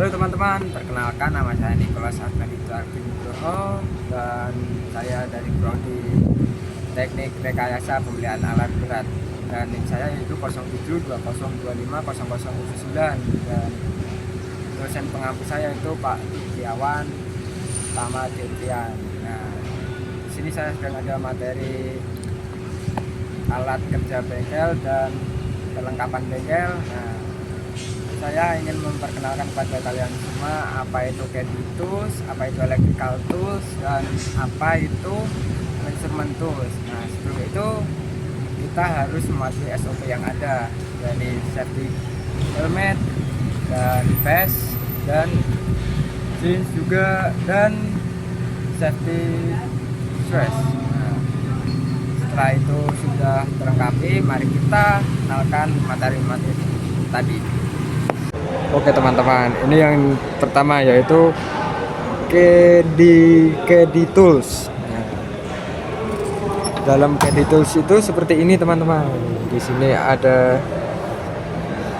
Halo teman-teman, perkenalkan nama saya Nicholas Arvenito Nugroho dan saya dari Prodi Teknik Rekayasa Pemeliharaan Alat Berat, dan NIM saya yaitu 0720250009, dan dosen pengampu saya itu Pak Tiawan Tama Dirtian. Nah, di sini saya sedang ada materi alat kerja bengkel dan perlengkapan bengkel. Nah, saya ingin memperkenalkan kepada kalian semua apa itu CAD tools, apa itu electrical tools, dan apa itu measurement tools. Nah, sebelum itu kita harus mematuhi SOP yang ada, yakni safety helmet dan vest dan jeans juga, dan safety dress. Nah, setelah itu sudah terlengkapi, mari kita kenalkan materi-materi tadi. Oke teman-teman, ini yang pertama yaitu CAD tools. Nah, dalam CAD tools itu seperti ini teman-teman. Di sini ada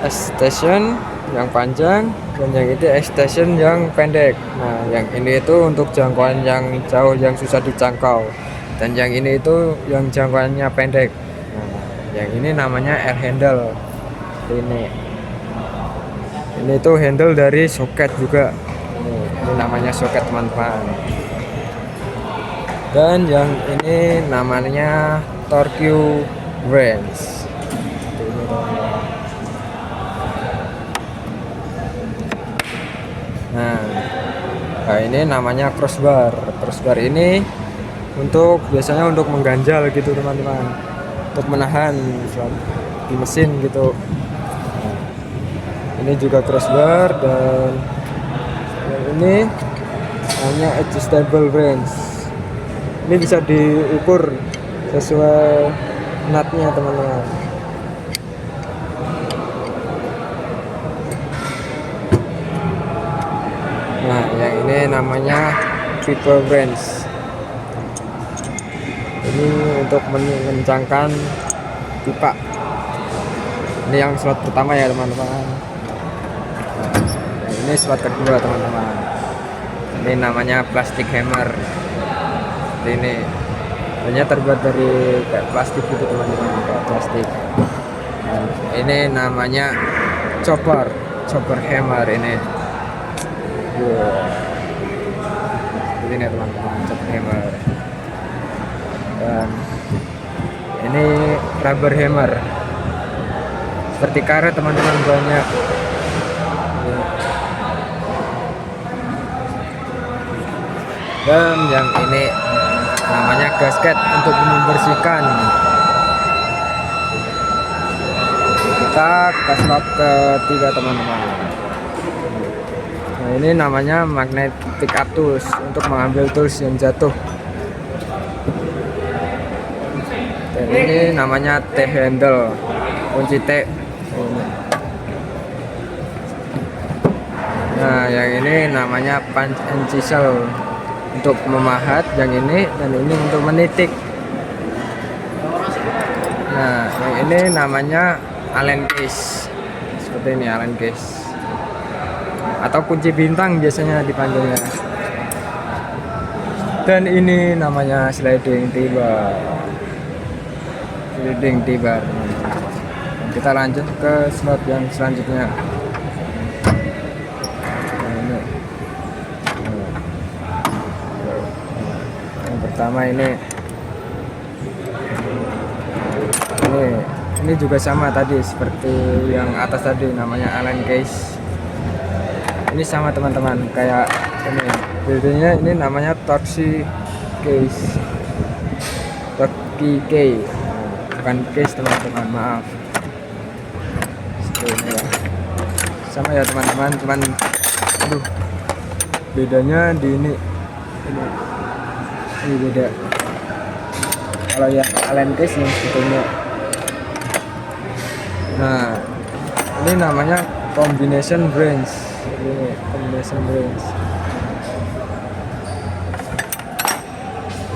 extension yang panjang dan yang ini extension yang pendek. Nah, yang ini itu untuk jangkauan yang jauh yang susah dijangkau, dan yang ini itu yang jangkauannya pendek. Nah, yang ini namanya air handle. Ini tuh handle dari soket juga. Ini namanya soket teman-teman. Dan yang ini namanya torque wrench. Nah, ini namanya crossbar. Crossbar ini biasanya untuk mengganjal gitu teman-teman, untuk menahan di mesin gitu. Ini juga crossbar, dan yang ini hanya adjustable wrench. Ini bisa diukur sesuai nutnya teman-teman. Nah, yang ini namanya pipe wrench. Ini untuk mengencangkan pipa. Ini yang slot pertama ya teman-teman. Ini slot kedua teman-teman. Ini namanya plastik hammer. Ini hanya terbuat dari kayak plastik gitu teman-teman, kayak plastik. Dan ini namanya chopper hammer ini. Ini teman-teman, chopper hammer. Dan ini rubber hammer. Seperti karet teman-teman, banyak. Dan yang ini namanya gasket untuk membersihkan. Kita ke slot ketiga teman-teman. Nah, ini namanya magnetic up tools, untuk mengambil tools yang jatuh. Dan ini namanya T handle, kunci T. Nah, yang ini namanya punch and chisel, untuk memahat. Yang ini dan ini untuk menitik. Nah, yang ini namanya Allen case, seperti ini Allen case, atau kunci bintang biasanya dipanggilnya. Dan ini namanya sliding T-bar. Kita lanjut ke slot yang selanjutnya. Pertama ini juga sama tadi seperti yang atas tadi, namanya Allen case. Ini sama teman-teman, kayak ini bedanya, ini namanya torque case, bukan case teman-teman, maaf. Ini ya. Sama ya teman-teman, cuman bedanya di ini beda. Kalau yang Allen case yang sebetulnya. Nah, ini namanya combination wrench. Ini combination wrench.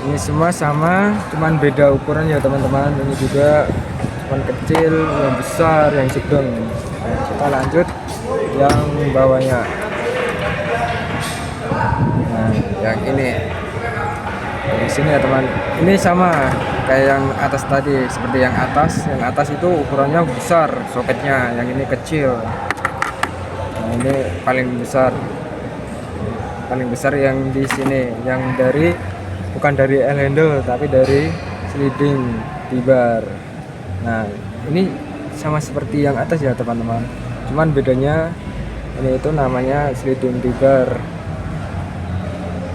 Ini semua sama, cuman beda ukuran ya teman-teman. Ini juga cuman kecil, yang besar, yang sedang. Nah, kita lanjut yang bawahnya. Nah, yang ini di sini ya teman, ini sama kayak yang atas tadi. Seperti yang atas itu ukurannya besar soketnya, yang ini kecil. Nah, ini paling besar yang di sini, yang dari bukan dari L-handle tapi dari sliding T-bar. Nah, ini sama seperti yang atas ya teman-teman, cuman bedanya ini itu namanya sliding T-bar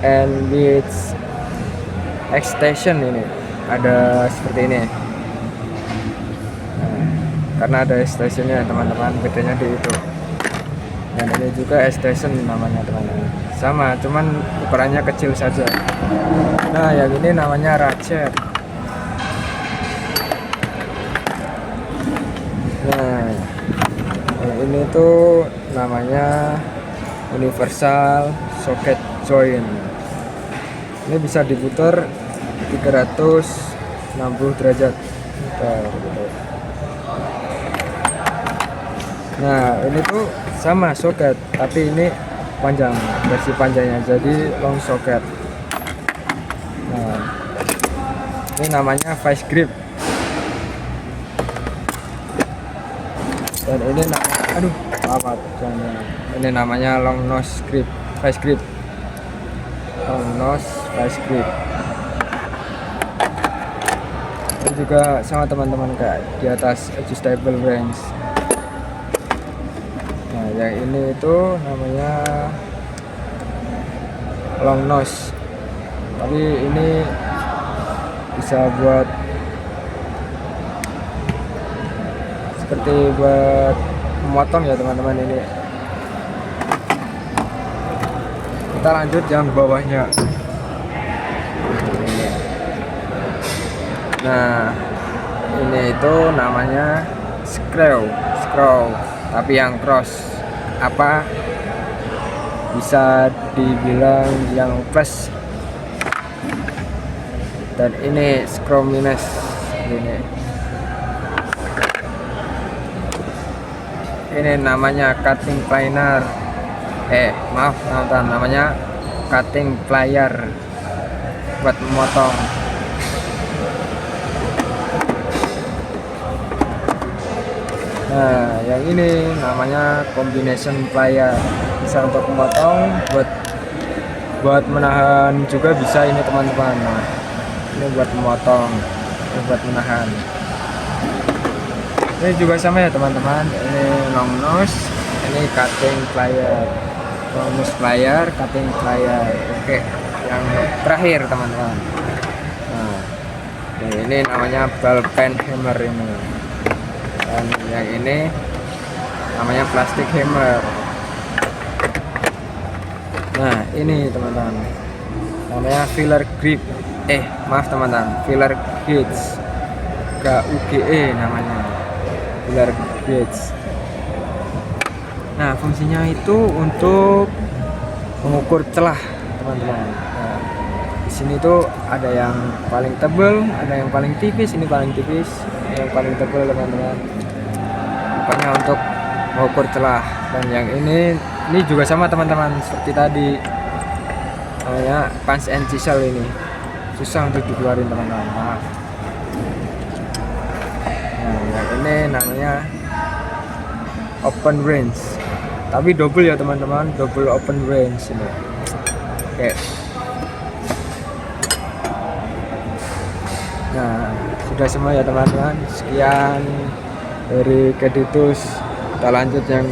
and with extension. Ini ada seperti ini. Nah, karena ada extensionnya teman-teman, bedanya di itu. Dan ini juga extension namanya teman-teman, sama cuman ukurannya kecil saja. Nah, yang ini namanya ratchet. Nah, yang ini tuh namanya universal socket joint. Ini bisa diputar 360 derajat. Nah, ini tuh sama soket, tapi ini panjang, versi panjangnya, jadi long socket. Nah, ini namanya vice grip. Dan ini ini namanya long nose grip, vice grip, long nose vice grip. Ini juga sama teman-teman, kayak di atas adjustable range. Nah, yang ini itu namanya long nose, tapi ini bisa buat seperti buat memotong ya teman-teman. Ini kita lanjut yang bawahnya. Nah, ini itu namanya screw, tapi yang cross, apa bisa dibilang yang plus. Dan ini screw minus. Ini namanya cutting planer. Maaf teman-teman, namanya cutting plier buat memotong. Nah, yang ini namanya combination plier, bisa untuk memotong, buat menahan juga bisa ini teman-teman. Nah, ini buat memotong, ini buat menahan. Ini juga sama ya teman-teman, ini long nose, ini cutting plier, long nose plier, cutting plier. Oke, yang terakhir teman-teman. Nah, ini namanya ball pen hammer ini. Dan yang ini namanya plastic hammer. Nah, ini teman-teman namanya filler grip. Maaf teman-teman, filler gauge, GUGE namanya, filler gauge. Nah, fungsinya itu untuk mengukur celah teman-teman. Nah, di sini tuh ada yang paling tebal, ada yang paling tipis. Ini paling tipis, yang paling tebal teman-teman. Pokoknya untuk mengukur celah. Dan yang ini juga sama teman-teman, seperti tadi, namanya punch and chisel. Ini susah untuk dikeluarin teman-teman, maaf. Nah, yang ini namanya open range, tapi double ya teman-teman, double open range ini. Oke. Nah, sudah semua ya teman-teman. Sekian dari Keditus, kita lanjut yang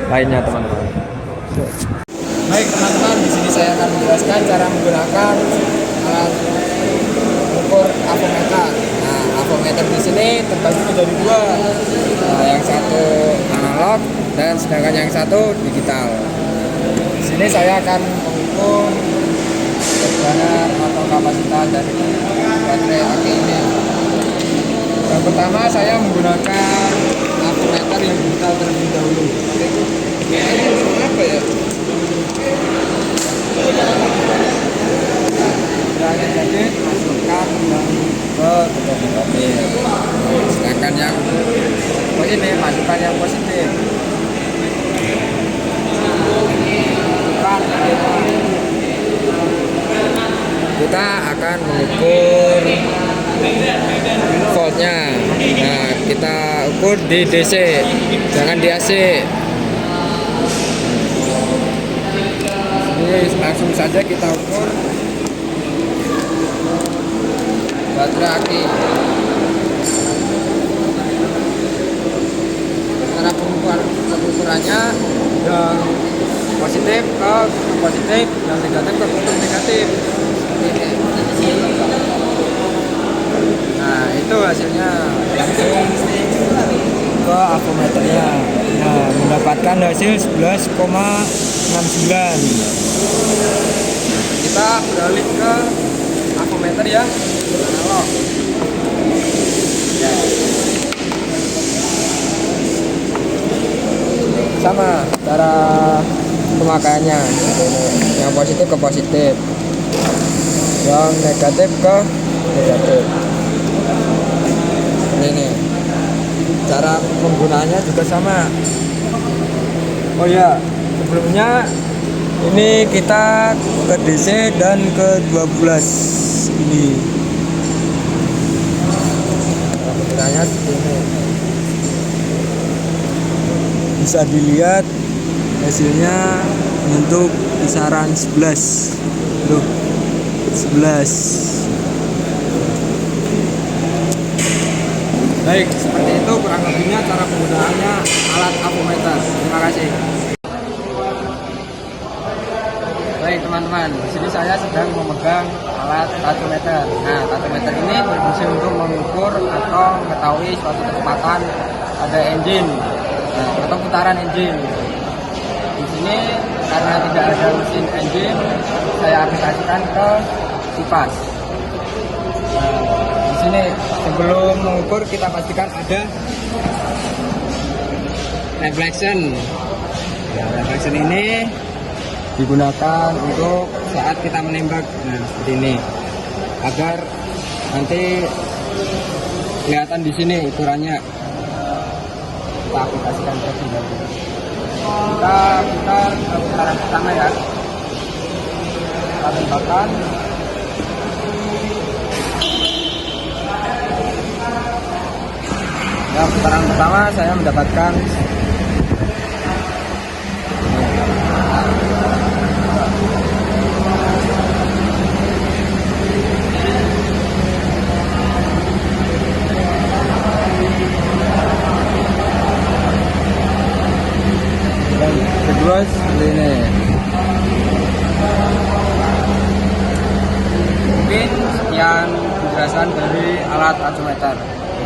lainnya teman-teman. Baik teman-teman, di sini saya akan menjelaskan cara menggunakan alat ukur avometer. Nah, avometer di sini terbagi menjadi dua. Nah, yang satu analog dan sedangkan yang satu digital. Di sini saya akan mengukur tegangan atau kapasitas dari baterai aki ini. Yang pertama saya menggunakan avometer yang digital terlebih dahulu. Ini apa ya? Jadi masukkan ke negatif. Sedangkan yang ini masukkan yang positif. Bukan kita akan mengukur voltnya. Nah, kita ukur di DC, jangan di AC. Ini langsung saja kita ukur baterai aki. Cara pengukurannya yang positif ke positif, yang negatif ke kutub negatif. Nah, itu hasilnya langsung ke avometernya. Nah, mendapatkan hasil 11,69. Kita beralih ke avometer yang analog. Sama cara pemakaiannya, yang positif ke positif, yang negatif ke negatif. Ini cara penggunaannya juga sama. Oh ya, sebelumnya ini kita ke DC dan ke 12 ini. Cara penggunaannya seperti ini. Bisa dilihat hasilnya untuk kisaran 11. Tuh, 11. Baik, seperti itu kurang lebihnya cara penggunaannya alat avometer. Terima kasih. Baik teman-teman, di sini saya sedang memegang alat tatometer. Nah, tatometer ini berfungsi untuk mengukur atau mengetahui suatu kecepatan pada engine, atau putaran engine. Di sini karena tidak ada mesin engine, saya aplikasikan ke kipas. Di sini sebelum mengukur kita pastikan ada reflection. Reflection ini digunakan untuk saat kita menembak, nah seperti ini, agar nanti kelihatan di sini ukurannya. Kita aplikasikan terlebih dahulu. Kita putar ke putaran pertama ya. Kita tembakkan. Ya, putaran pertama saya mendapatkan kedua seperti ini. Mungkin sekian penjelasan dari alat avometer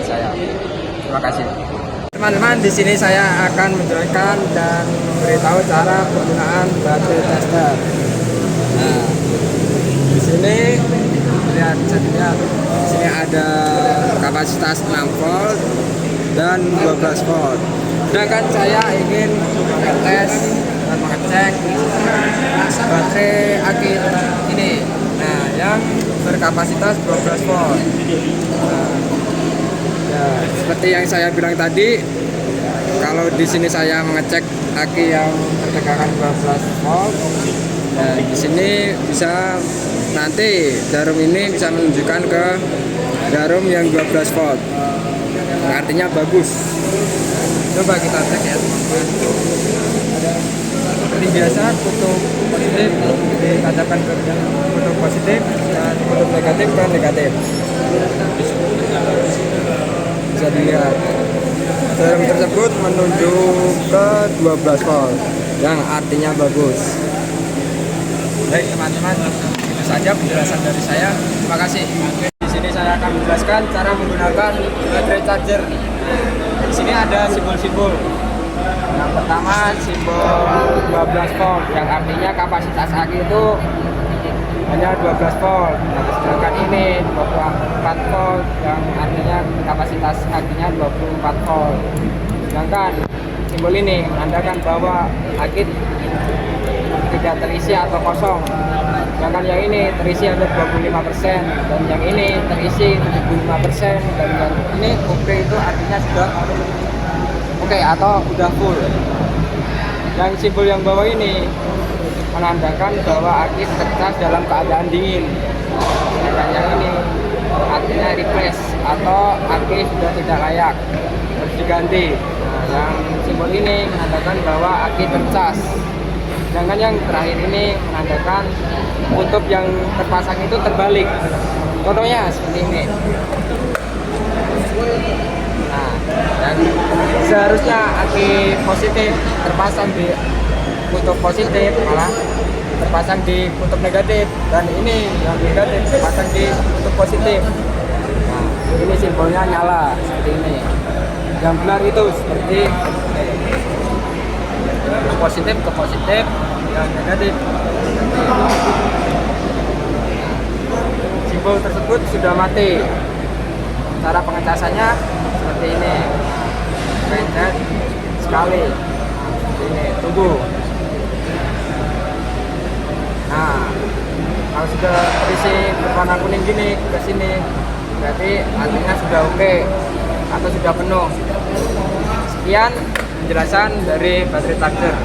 saya. Terima kasih. Teman-teman, di sini saya akan menjelaskan dan memberitahu cara penggunaan baterai tester. Nah, di sini lihat jadinya. Di sini ada kapasitas 6 volt dan 12 volt. Sedangkan saya ingin mengetes dan mengecek baterai aki ini, nah yang berkapasitas 12 volt. Nah, ya, seperti yang saya bilang tadi, kalau di sini saya mengecek aki yang bertegangan 12 volt, ya, di sini bisa nanti jarum ini bisa menunjukkan ke jarum yang 12 volt. Artinya bagus. Coba kita cek ya teman-teman. Seperti biasa, kutub positif ditancapkan ke kutub positif dan kutub negatif ke negatif. Bisa dilihat jarum tersebut menunjuk ke 12 volt yang artinya bagus. Baik teman-teman, itu saja penjelasan dari saya. Terima kasih. Di sini saya akan menjelaskan cara menggunakan baterai charger. Di sini ada simbol-simbol. Yang pertama simbol 12 volt yang artinya kapasitas aki itu hanya 12 volt. Nah, sedangkan ini 24 volt yang artinya kapasitas akinya 24 volt. Sedangkan simbol ini menandakan bahwa aki tidak terisi atau kosong. Sedangkan yang ini terisi ada 25% dan yang ini terisi 75% dan yang ini oke itu artinya sudah oke atau udah full. Yang simbol yang bawah ini menandakan bahwa aki tercas dalam keadaan dingin. Dan yang ini artinya replace atau aki sudah tidak layak, harus diganti. Nah, yang simbol ini menandakan bahwa aki tercas. Sedangkan yang terakhir ini menandakan kutub yang terpasang itu terbalik. Contohnya seperti ini. Nah, dan seharusnya aki positif terpasang di kutub positif, malah terpasang di kutub negatif, dan ini yang negatif terpasang di kutub positif. Nah, ini simbolnya nyala seperti ini. Yang benar itu seperti positif ke positif, yang negatif. Nah, simbol tersebut sudah mati. Cara pengecasannya seperti ini. Pencet sekali. Ini tunggu. Nah, kalau sudah terisi berwarna kuning gini ke sini, berarti artinya sudah oke atau sudah penuh. Sekian penjelasan dari baterai charger.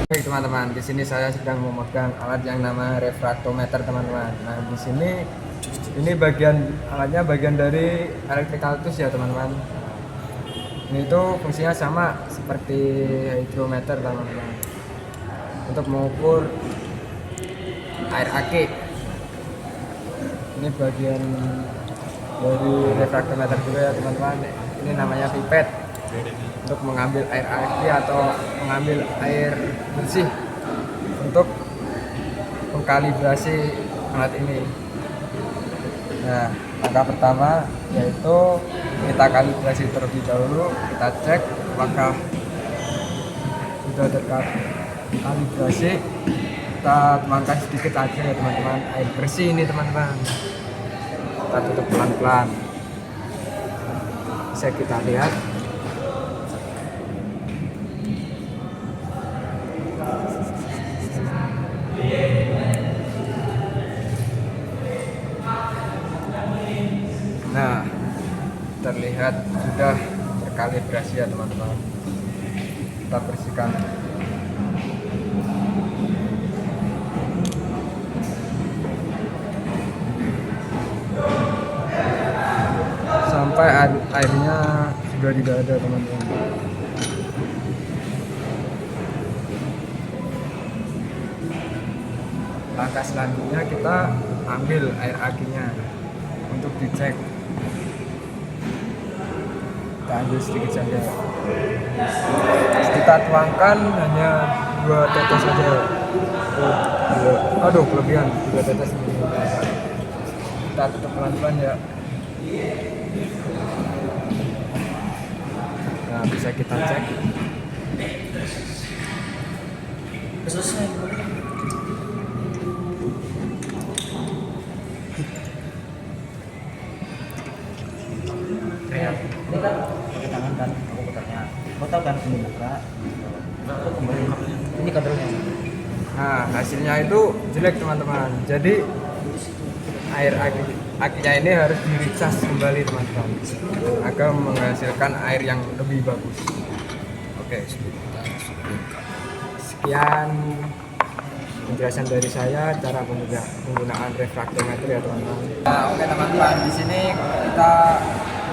Oke teman-teman, di sini saya sedang memegang alat yang nama refraktometer teman-teman. Nah, di sini ini alatnya bagian dari electrical tools ya teman-teman. Ini itu fungsinya sama seperti hydrometer teman-teman, untuk mengukur air aki. Ini bagian dari refraktometer juga ya teman-teman. Ini namanya pipet, untuk mengambil air aki atau mengambil air bersih untuk mengkalibrasi alat ini. Nah, langkah pertama yaitu kita kalibrasi terlebih dahulu. Kita cek apakah sudah terkalibrasi. Kita tuangkan sedikit aja ya teman-teman, air bersih ini teman-teman. Kita tutup pelan-pelan. Bisa kita lihat. Nah, terlihat sudah terkalibrasi ya teman-teman. Kita bersihkan. Sampai airnya sudah tidak ada teman-teman. Langkah selanjutnya kita ambil air akinya untuk dicek. Kita ambil sedikit saja. Kita tuangkan hanya 2 tetes saja. Aduh, kelebihan 2 tetes ini. Kita tutup pelan-pelan ya. Nah, bisa kita cek. Selesai. Ya. Ini kan pakai tangan kan, aku putarnya. Kau tahu kan ini buka. Aku kembali ini kabelnya. Nah, hasilnya itu jelek teman-teman. Jadi air akinya ini harus diricas kembali teman-teman, agar menghasilkan air yang lebih bagus. Oke, sekian penjelasan dari saya cara penggunaan refraktometer ya teman-teman. Nah, oke teman-teman, di sini kita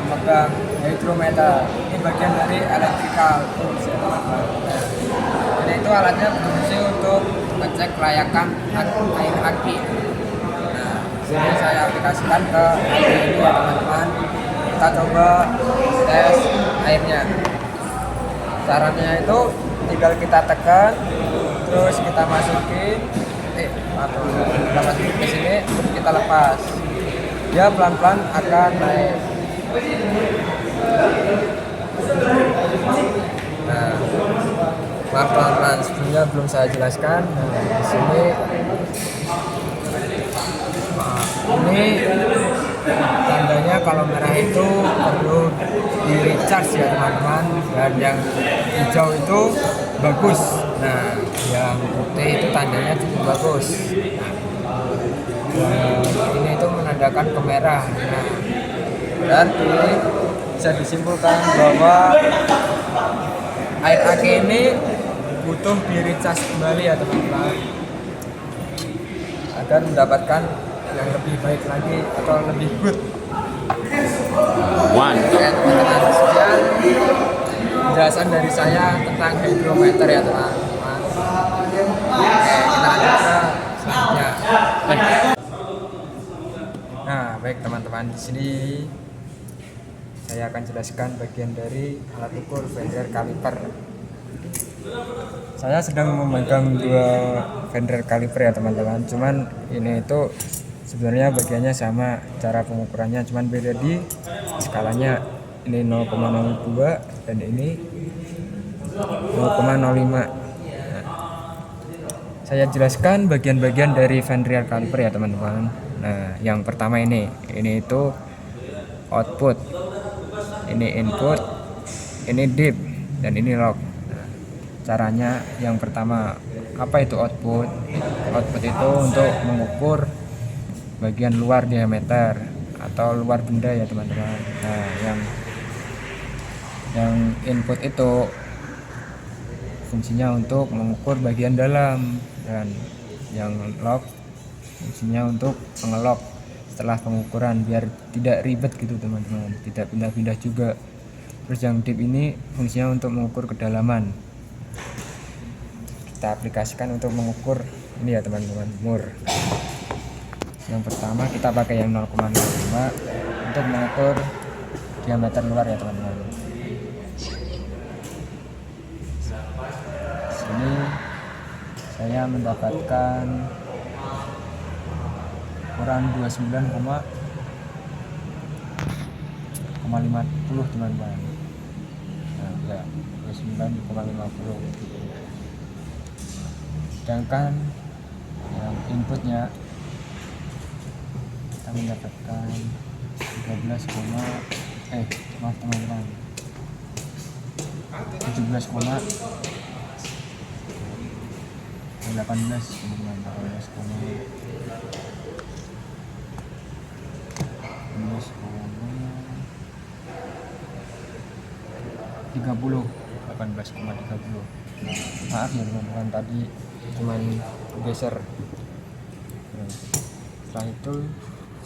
memegang hydrometer. Ini bagian dari electrical tools ya teman-teman. Jadi itu alatnya berfungsi untuk mengecek kelayakan air aki. Ini saya aplikasikan ke aki ini ya teman-teman. Kita coba tes airnya. Caranya itu tinggal kita tekan, terus kita masukin, kita masukin ke sini, terus kita lepas. Dia pelan-pelan akan naik. Nah, pelan-pelan sebelumnya belum saya jelaskan. Nah, di sini ini tandanya kalau merah itu perlu di recharge ya teman-teman, dan yang hijau itu bagus. Nah, yang putih itu tandanya cukup bagus. Dan ini itu menandakan ke merah. Nah, berarti bisa disimpulkan bahwa air aki ini butuh di recharge kembali ya teman-teman. agar mendapatkan yang lebih baik lagi atau lebih good. Oke teman-teman, sekian penjelasan dari saya tentang hidrometer ya teman-teman. Oke, kita lanjut ke selanjutnya. Nah, baik teman-teman, di sini saya akan jelaskan bagian dari alat ukur Fender kaliper. Saya sedang memegang dua Fender kaliper ya teman-teman. Cuman ini itu sebenarnya bagiannya sama, cara pengukurannya cuman beda di skalanya. Ini 0,02 dan ini 0,05. Saya jelaskan bagian-bagian dari Fender kaliper ya teman-teman. Nah, yang pertama ini itu output, ini input, ini dip, dan ini lock. Nah, caranya yang pertama, apa itu output? Output itu untuk mengukur bagian luar diameter atau luar benda ya teman-teman. Nah, yang input itu fungsinya untuk mengukur bagian dalam, dan yang lock fungsinya untuk mengelok setelah pengukuran biar tidak ribet gitu teman-teman, tidak pindah-pindah juga. Terus yang dip ini fungsinya untuk mengukur kedalaman, kita aplikasikan untuk mengukur ini ya teman-teman, mur. Yang pertama kita pakai yang 0,05 untuk mengukur diameter luar ya teman-teman. Sini saya mendapatkan ukuran 29,50 teman-teman. Nah, ya 29,50. Sedangkan yang inputnya kita mendapatkan 17, maaf teman-teman, 18 teman-teman, 18,30. Maaf ya teman-teman, tadi cuman geser. Nah, setelah itu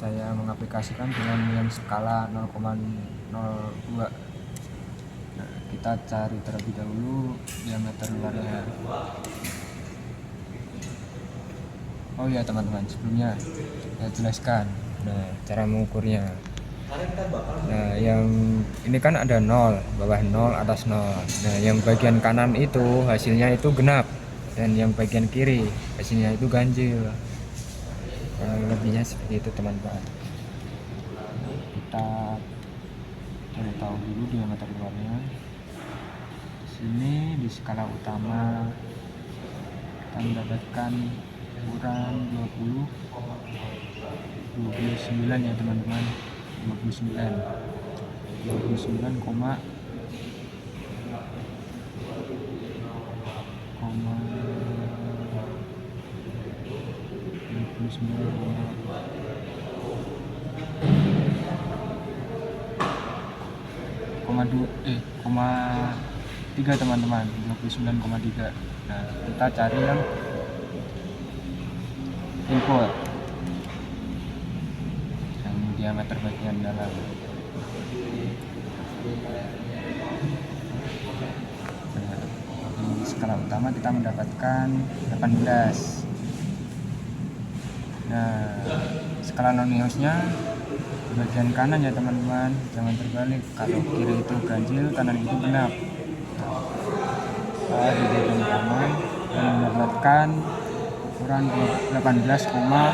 saya mengaplikasikan dengan yang skala 0,02. Nah, kita cari terlebih dahulu diameter luarnya. Oh ya teman-teman, sebelumnya saya jelaskan cara mengukurnya. Nah, yang ini kan ada 0, bawah 0, atas 0. Nah, yang bagian kanan itu hasilnya itu genap, dan yang bagian kiri hasilnya itu ganjil. Lebihnya seperti itu teman-teman. Kita cari tahu dulu diameter luarnya. Di sini di skala utama kita mendapatkan ukuran 29 ya teman-teman, 29,3 teman-teman, 29,3. Nah, kita cari yang input, yang diameter bagian dalam. Nah, di skala utama kita mendapatkan 18. Nah, skala non-iosnya bagian kanan ya teman-teman, jangan terbalik. Kalau kiri itu ganjil, kanan itu genap. Di bagian kanan dan mendapatkan ukuran 18,40.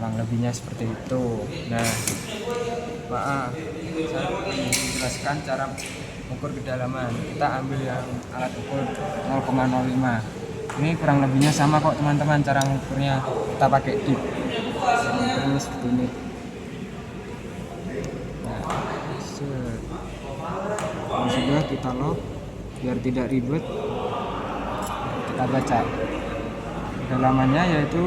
Kurang lebihnya seperti itu. Nah, maaf, saya menjelaskan cara ukur kedalaman. Kita ambil yang alat ukur 0,05. Ini kurang lebihnya sama kok teman-teman, cara mengukurnya. Kita pakai dip terus seperti ini. Nah, sudah kita lock biar tidak ribet. Kita baca kedalamannya yaitu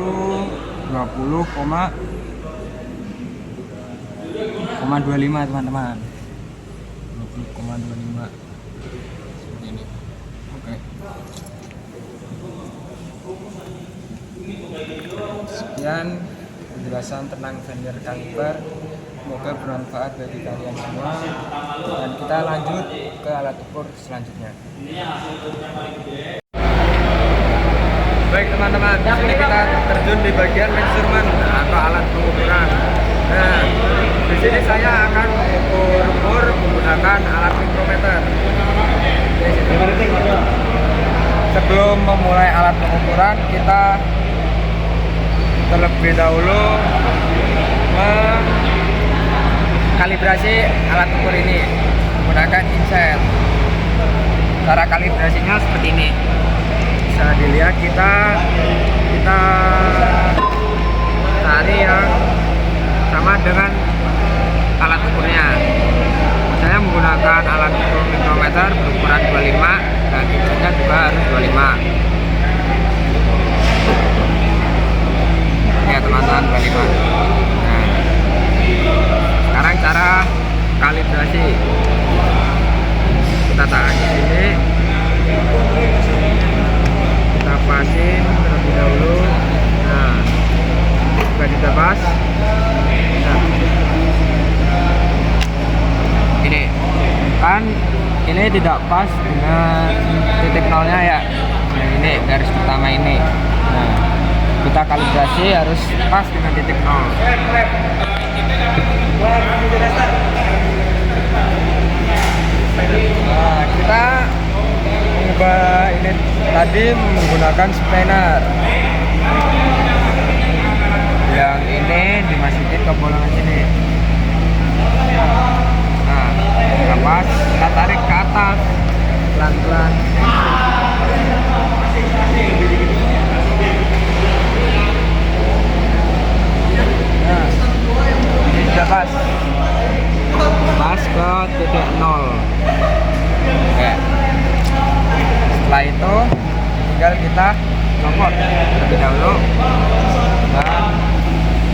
20,25 teman-teman. 20,25 seperti ini. Oke. Sekian penjelasan tentang Fender Caliber. Semoga bermanfaat bagi kalian semua. Dan kita lanjut ke alat ukur selanjutnya. Baik teman-teman, di sini kita terjun di bagian measurement atau alat pengukuran. Nah, di sini saya akan mengukur umur menggunakan alat mikrometer. Sebelum memulai alat pengukuran, kita terlebih dahulu mengkalibrasi alat ukur ini menggunakan inset. Cara kalibrasinya seperti ini. Bisa dilihat kita cari yang sama dengan alat ukurnya. Saya menggunakan alat ukur mikrometer berukuran 25 dan insetnya juga harus 25. Ya teman-teman, 25. Nah, sekarang cara kalibrasi. Kita tahan di sini. Kita pasin terlebih dahulu. Nah, sudah kita pas. Nah, ini kan ini tidak pas dengan titik nolnya ya. Nah, ini garis pertama ini. Nah, kita kalibrasi harus pas dengan titik nol. Nah, kita mengubah ini tadi menggunakan spanner. Yang ini dimasukin ke bolongan sini. Nah, kita pas, kita tarik ke atas pelan-pelan. Nah, ini sudah pas ke titik nol. Oke. Setelah itu tinggal kita copot terlebih dahulu dan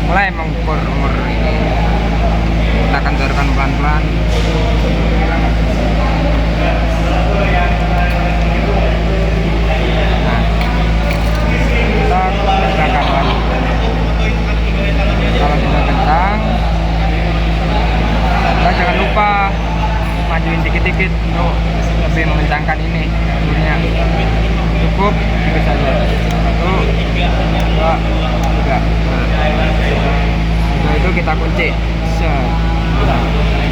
mulai mengukur umur ini. Kita akan kendorkan pelan-pelan. Nah, kita kencangkan lagi. Kalau sudah kencang, kita jangan lupa majuin dikit-dikit untuk lebih mengencangkan ini umurnya. Cukup gitu saja. 1, 2, 3. Nah, itu kita kunci. Nah,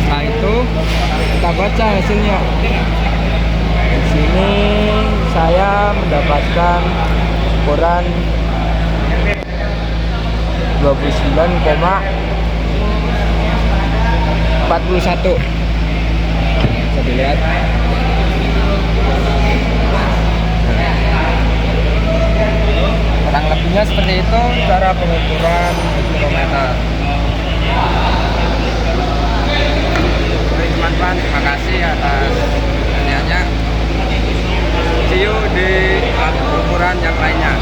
setelah itu kita baca hasilnya. Di sini saya mendapatkan ukuran 29,41. Bisa dilihat. Kurang lebihnya seperti itu cara pengukuran mikrometer. Baik teman-teman, terima kasih atas perhatiannya. See you di alat pengukuran yang lainnya.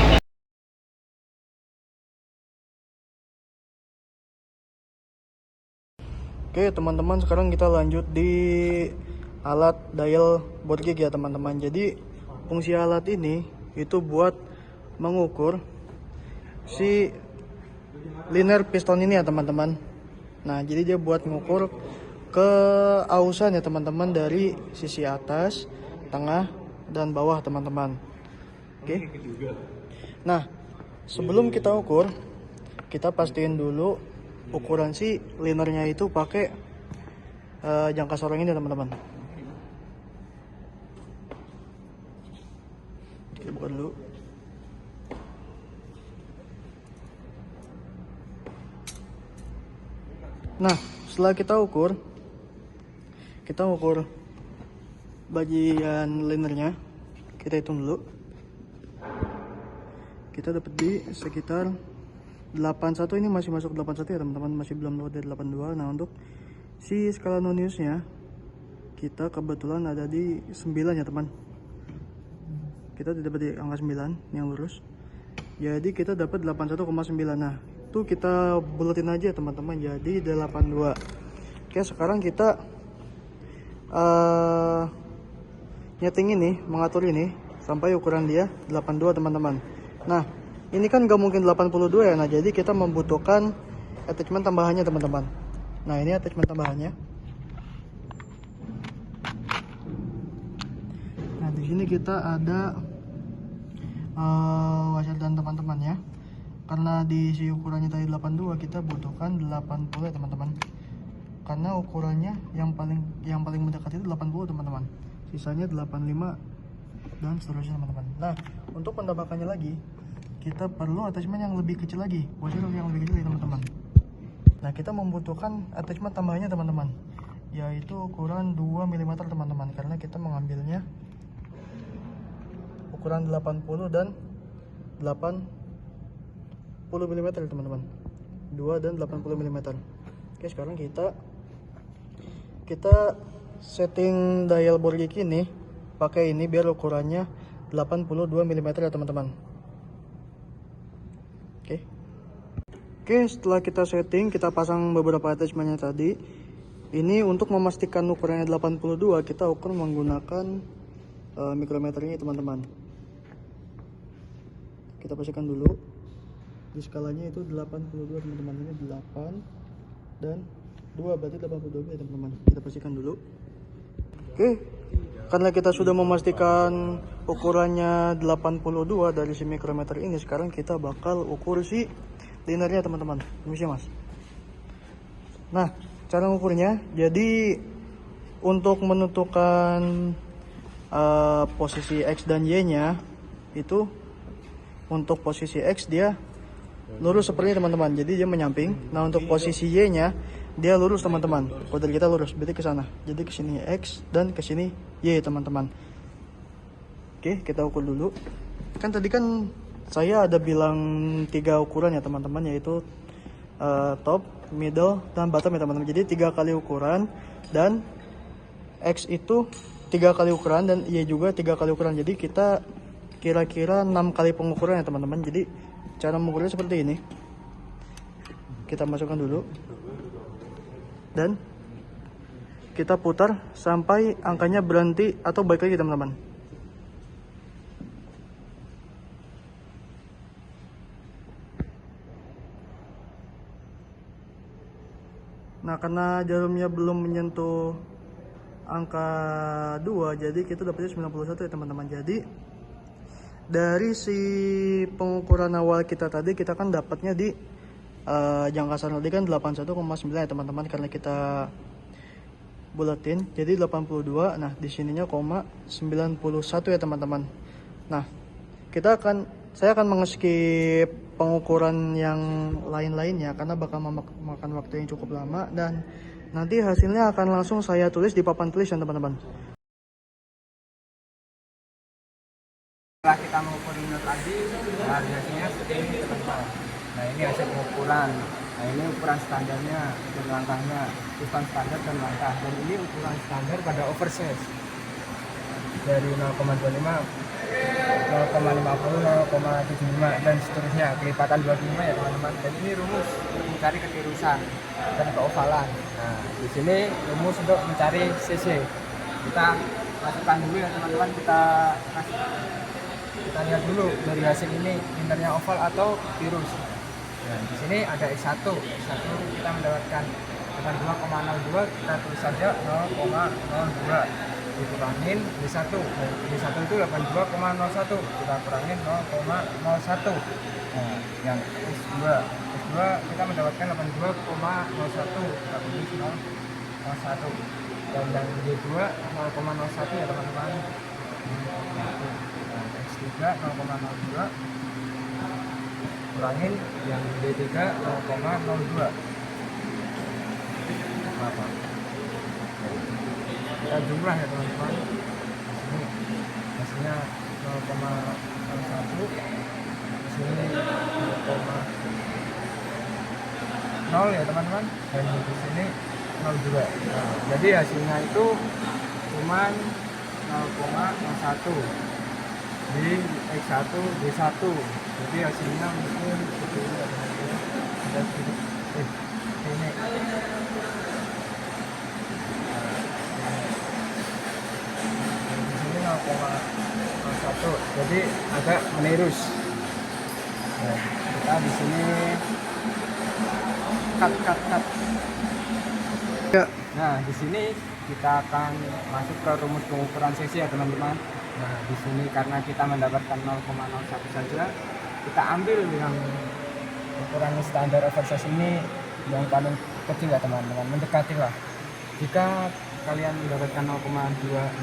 Oke teman-teman, sekarang kita lanjut di alat dial board gig ya teman-teman. Jadi fungsi alat ini itu buat mengukur si liner piston ini ya teman-teman. Nah, jadi dia buat mengukur keausan ya teman-teman dari sisi atas, tengah, dan bawah teman-teman. Oke. Nah, sebelum kita ukur, kita pastiin dulu ukuran si linernya itu pakai jangka sorong ini teman-teman. Kita buka dulu. Nah, setelah kita ukur bagian linernya, kita hitung dulu. Kita dapat di sekitar 81, ini masih masuk 81 ya teman-teman, masih belum lewat dari 82. Nah, untuk si skala noniusnya kita kebetulan ada di 9 ya teman. Kita dapat di angka 9 yang lurus. Jadi kita dapat 81,9. Nah, itu kita buletin aja teman-teman, jadi 82. Oke, sekarang kita nyeting ini, mengatur ini sampai ukuran dia 82 teman-teman. Nah, ini kan gak mungkin 82 ya. Nah, jadi kita membutuhkan attachment tambahannya teman-teman. Nah, ini attachment tambahannya. Nah, di sini kita ada washer dan teman-teman ya. Karena diisi ukurannya tadi 82, kita butuhkan 80 ya teman-teman. Karena ukurannya yang paling mendekat itu 80 teman-teman. Sisanya 85 dan seterusnya teman-teman. Nah, untuk menambahkannya lagi, kita perlu attachment yang lebih kecil lagi, washer yang lebih kecil teman-teman. Nah, kita membutuhkan attachment tambahannya teman-teman, yaitu ukuran 2 mm teman-teman, karena kita mengambilnya ukuran 80 dan 80 mm teman-teman, 2 dan 80 mm. Oke, sekarang kita setting dial bor gig ini pakai ini biar ukurannya 82 mm ya teman-teman. Oke, setelah kita setting, kita pasang beberapa attachmentnya tadi. Ini untuk memastikan ukurannya 82, kita ukur menggunakan mikrometer ini teman-teman. Kita pastikan dulu di skalanya itu 82 teman-teman. Ini 8 dan 2, berarti 82 ya teman-teman. Kita pastikan dulu. Oke, karena kita sudah memastikan ukurannya 82 dari si mikrometer ini, sekarang kita bakal ukur si linernya teman-teman. Permisi mas. Nah, cara ngukurnya, jadi untuk menentukan posisi X dan Y nya itu, untuk posisi X dia lurus seperti ini teman-teman, jadi dia menyamping. Nah, untuk posisi Y nya dia lurus teman-teman. Kodel kita lurus, berarti ke sana. Jadi ke sini X dan ke sini Y teman-teman. Oke, kita ukur dulu. Kan tadi kan saya ada bilang 3 ukuran ya teman-teman, yaitu top, middle, dan bottom ya teman-teman. Jadi 3 kali ukuran, dan X itu 3 kali ukuran, dan Y juga 3 kali ukuran. Jadi kita kira-kira 6 kali pengukuran ya teman-teman. Jadi cara mengukurnya seperti ini. Kita masukkan dulu, dan kita putar sampai angkanya berhenti atau balik lagi teman-teman. Nah, karena jarumnya belum menyentuh angka 2, jadi kita dapatnya 91 ya teman-teman. Jadi dari si pengukuran awal kita tadi, kita kan dapatnya di jangka sana tadi kan 81,9 ya teman-teman, karena kita bulatin jadi 82. Nah, di sininya 91 ya teman-teman. Nah, saya akan mengeskip pengukuran yang lain-lainnya karena bakal memakan waktu yang cukup lama, dan nanti hasilnya akan langsung saya tulis di papan tulisan teman-teman. Setelah kita mengukur liner tadi, nah hasilnya seperti ini teman-teman. Nah, ini hasil pengukuran. Nah, ini ukuran standarnya dan langkahnya, ukuran standar dan langkah. Dan ini ukuran standar pada oversize dari 0,25, 0,50, 0,75 dan seterusnya, kelipatan 25 ya teman-teman. Dan ini rumus untuk mencari ketirusan dan keovalan. Nah, di sini rumus untuk mencari CC. Kita masukkan dulu ya teman-teman, kita lihat dulu dari hasil ini linernya oval atau tirus. Nah, di sini ada X1 kita mendapatkan dengan 2,02, kita tulis saja 0,02 dikurangin D1. D1 itu 82,01, kita kurangin 0,01. Nah, yang S2 kita mendapatkan 82,01, kita tulis 0,01. Dan yang D2 0,01 ya teman-teman. Nah, X3 0,02 kurangin yang D3 0,02. Apa? Kita jumlah ya teman-teman. Ini hasilnya 0,01, sini 0,0 ya teman-teman, dan di sini 0 juga. Nah, jadi hasilnya itu cuman 0,01 di X1 D1. Jadi hasilnya mungkin seperti ini ya teman-teman. Ada sedikit ini. Di sini 0,1, jadi agak menirus. Nah, kita di sini cut. Ya. Nah, di sini kita akan masuk ke rumus pengukuran sesi ya teman-teman. Nah, di sini karena kita mendapatkan 0,01 saja, kita ambil yang ukuran standar oversize ini yang paling kecil ya teman-teman, mendekati lah. Jika kalian mendapatkan 0,26,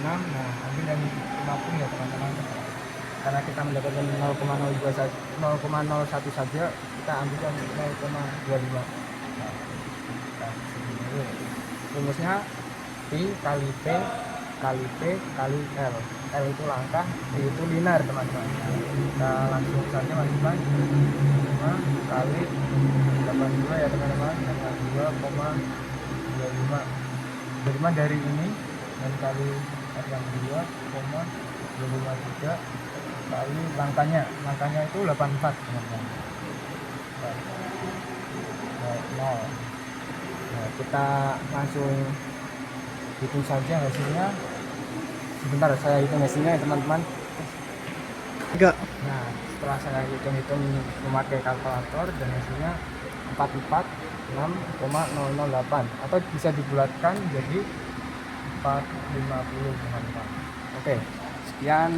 nah ambil yang 50 ya teman-teman. Karena kita mendapatkan 0,01 saja, kita ambil yang 0,25. Nah, rumusnya pi kali p kali p kali l. L itu langkah, P itu linear teman-teman. Kita langsung saja masukkan 5 kali 82 ya teman-teman, 2,25 dari ini, dan kali yang 2,253 kali langkahnya itu 84 teman-teman. Nah, kita langsung hitung saja hasilnya. Sebentar, saya hitung hasilnya ya teman-teman. 3. Nah, setelah saya hitung-hitung memakai kalkulator, dan hasilnya 44,6,008, atau bisa dibulatkan jadi 450 teman-teman. Oke, sekian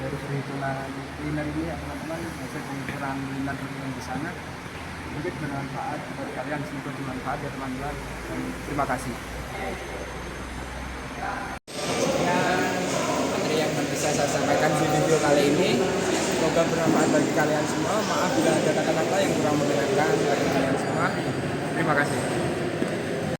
dari perhitungan linear ini ya teman-teman, hasil pengukuran linear yang di sana. Mungkin bermanfaat buat kalian, semoga bermanfaat ya teman-teman. Dan terima kasih. Materi yang bisa saya sampaikan di video kali ini, semoga bermanfaat bagi kalian semua. Maaf bila ada kata-kata yang kurang menyenangkan bagi kalian semua. Terima kasih.